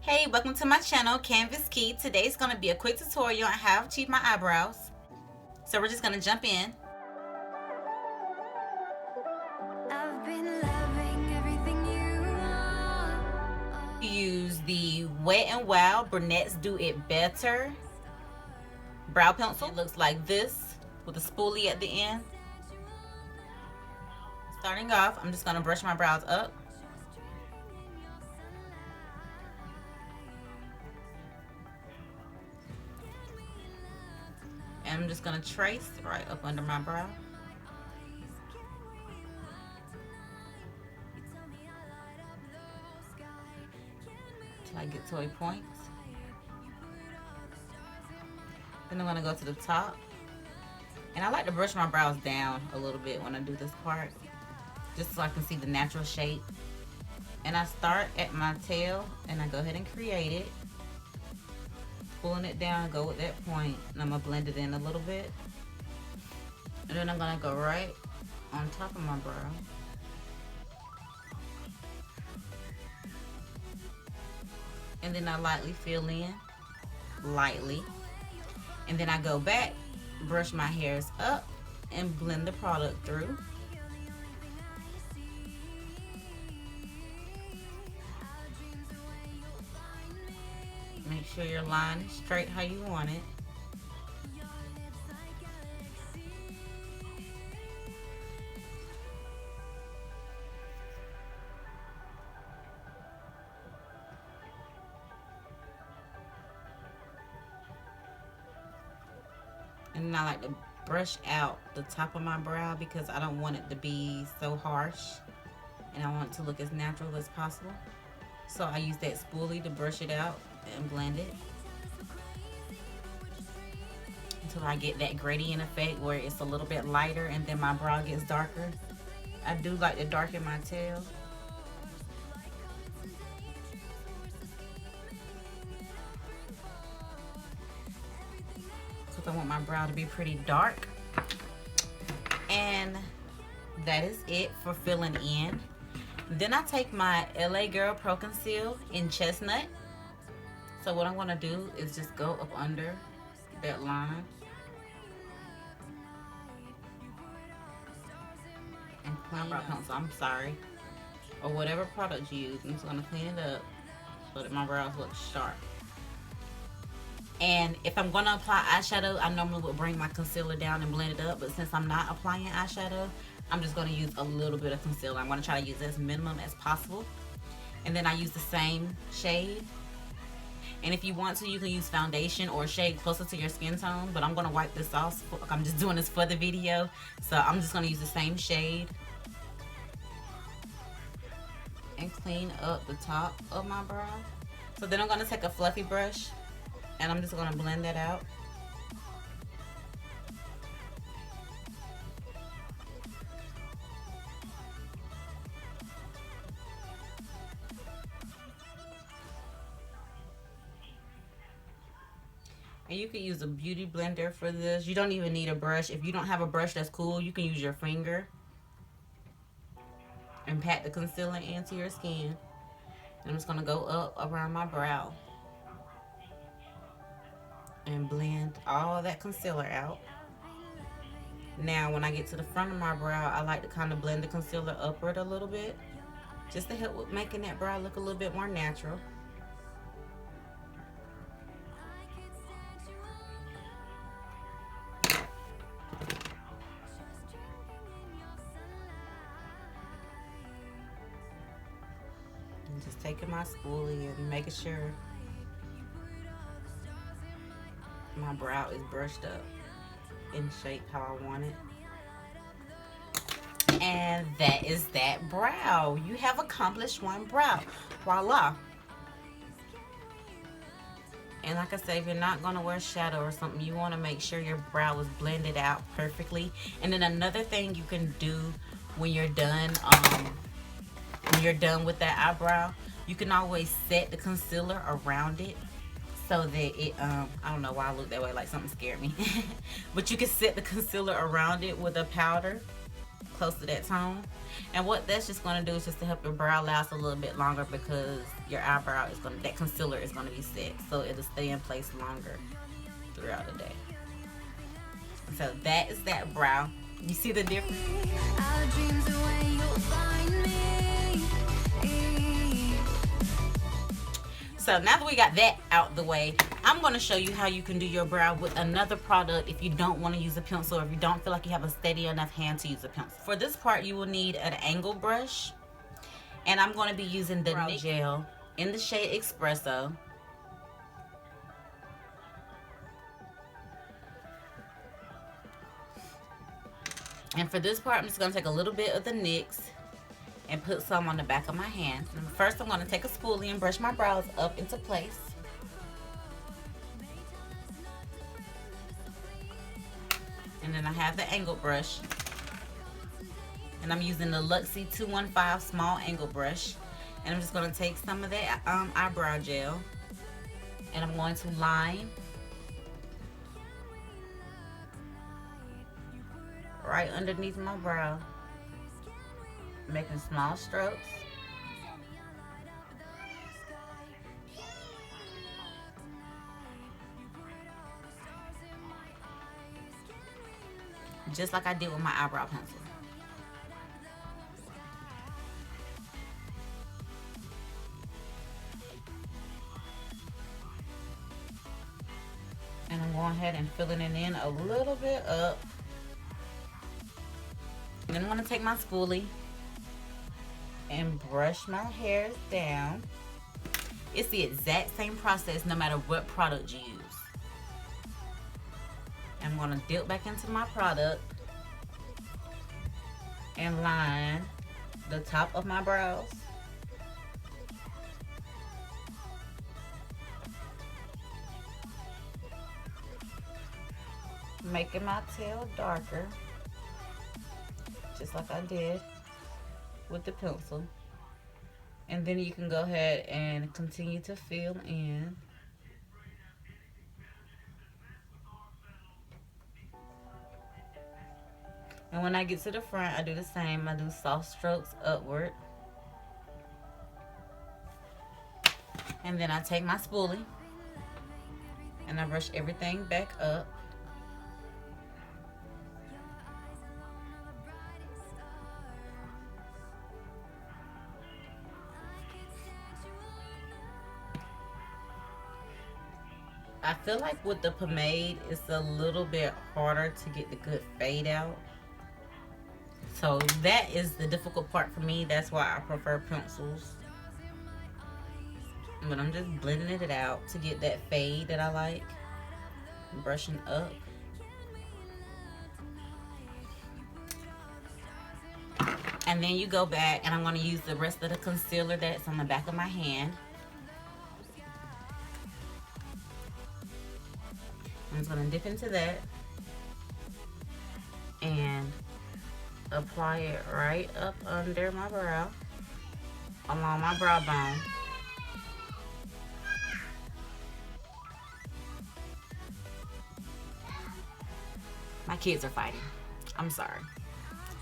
Hey, welcome to my channel, Kanvased. Today's going to be a quick tutorial on how to achieve my eyebrows. So we're just going to jump in. I've been loving everything you are. Use the Wet n Wild Brunettes Do It Better brow pencil. It looks like this with a spoolie at the end. Starting off, I'm just going to brush my brows up. And I'm just going to trace right up under my brow. Till I get to a point. Then I'm going to go to the top. And I like to brush my brows down a little bit when I do this part, just so I can see the natural shape. And I start at my tail and I go ahead and create it. Pulling it down, go with that point, and I'm going to blend it in a little bit. And then I'm going to go right on top of my brow. And then I lightly fill in, lightly. And then I go back, brush my hairs up, and blend the product through. Make sure your line is straight how you want it. And then I like to brush out the top of my brow because I don't want it to be so harsh. And I want it to look as natural as possible. So I use that spoolie to brush it out and blend it until I get that gradient effect where it's a little bit lighter and then my brow gets darker. I do like to darken my tail. Because I want my brow to be pretty dark. And that is it for filling in. Then I take my LA Girl Pro Conceal in Chestnut. So what I'm going to do is just go up under that line and clean my pencil, I'm sorry, or whatever product you use. I'm just going to clean it up so that my brows look sharp. And if I'm going to apply eyeshadow, I normally would bring my concealer down and blend it up, but since I'm not applying eyeshadow, I'm just going to use a little bit of concealer. I'm going to try to use as minimum as possible. And then I use the same shade. And if you want to, you can use foundation or a shade closer to your skin tone, but I'm going to wipe this off. I'm just doing this for the video, so I'm just going to use the same shade and clean up the top of my brow. So then I'm going to take a fluffy brush and I'm just going to blend that out. And you can use a beauty blender for this. You don't even need a brush. If you don't have a brush, that's cool. You can use your finger and pat the concealer into your skin. And I'm just going to go up around my brow and blend all that concealer out. Now when I get to the front of my brow, I like to kind of blend the concealer upward a little bit, just to help with making that brow look a little bit more natural. And just taking my spoolie and making sure my brow is brushed up in shape how I want it. And that is that brow. You have accomplished one brow. Voila. And like I said, if you're not going to wear shadow or something, you want to make sure your brow is blended out perfectly. And then another thing you can do when you're done, with that eyebrow, you can always set the concealer around it so that it, I don't know why I look that way, like something scared me. But you can set the concealer around it with a powder close to that tone. And what that's just going to do is just to help your brow last a little bit longer, because your eyebrow is going to, that concealer is going to be set, so it'll stay in place longer throughout the day. So that is that brow. You see the difference? Our dreams are where you'll find me. So now that we got that out the way, I'm going to show you how you can do your brow with another product if you don't want to use a pencil, or if you don't feel like you have a steady enough hand to use a pencil. For this part, you will need an angle brush, and I'm going to be using the brow gel in the shade Espresso. And for this part, I'm just going to take a little bit of the NYX and put some on the back of my hand. And first, I'm going to take a spoolie and brush my brows up into place. And then I have the angle brush. And I'm using the Luxie 215 small angle brush. And I'm just going to take some of that eyebrow gel. And I'm going to line right underneath my brow, making small strokes. Just like I did with my eyebrow pencil. And I'm going ahead and filling it in a little bit up. And then I'm going to take my spoolie and brush my hairs down. It's the exact same process no matter what product you use. I'm going to dip back into my product and line the top of my brows. Making my tail darker, just like I did with the pencil. And then you can go ahead and continue to fill in. And when I get to the front, I do the same. I do soft strokes upward. And then I take my spoolie and I brush everything back up. I feel like with the pomade, it's a little bit harder to get the good fade out. So that is the difficult part for me. That's why I prefer pencils. But I'm just blending it out to get that fade that I like. I'm brushing up. And then you go back, and I'm going to use the rest of the concealer that's on the back of my hand. I'm just going to dip into that and apply it right up under my brow, along my brow bone. My kids are fighting. I'm sorry.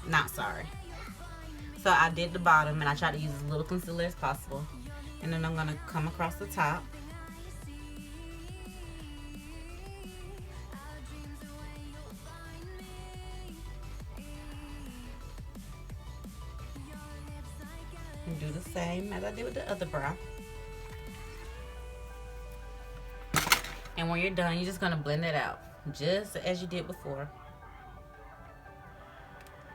Not sorry. So I did the bottom, and I tried to use as little concealer as possible. And then I'm going to come across the top. And do the same as I did with the other brow. And when you're done, you're just going to blend it out, just as you did before.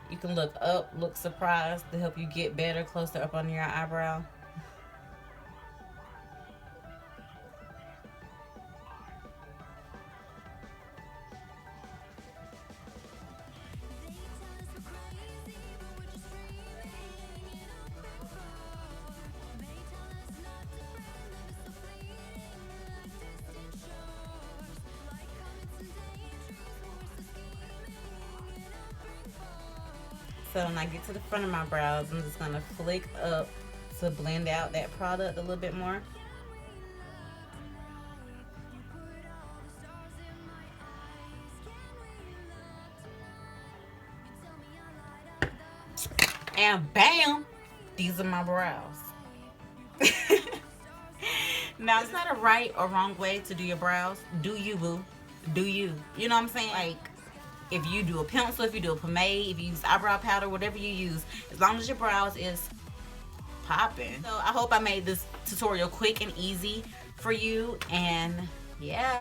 You can look up, look surprised to help you get better, closer up under your eyebrow. So when I get to the front of my brows, I'm just going to flick up to blend out that product a little bit more. And bam, these are my brows. Now, it's not a right or wrong way to do your brows. Do you, boo? Do you? You know what I'm saying? Like, if you do a pencil, if you do a pomade, if you use eyebrow powder, whatever you use, as long as your brows is popping. So I hope I made this tutorial quick and easy for you. And yeah.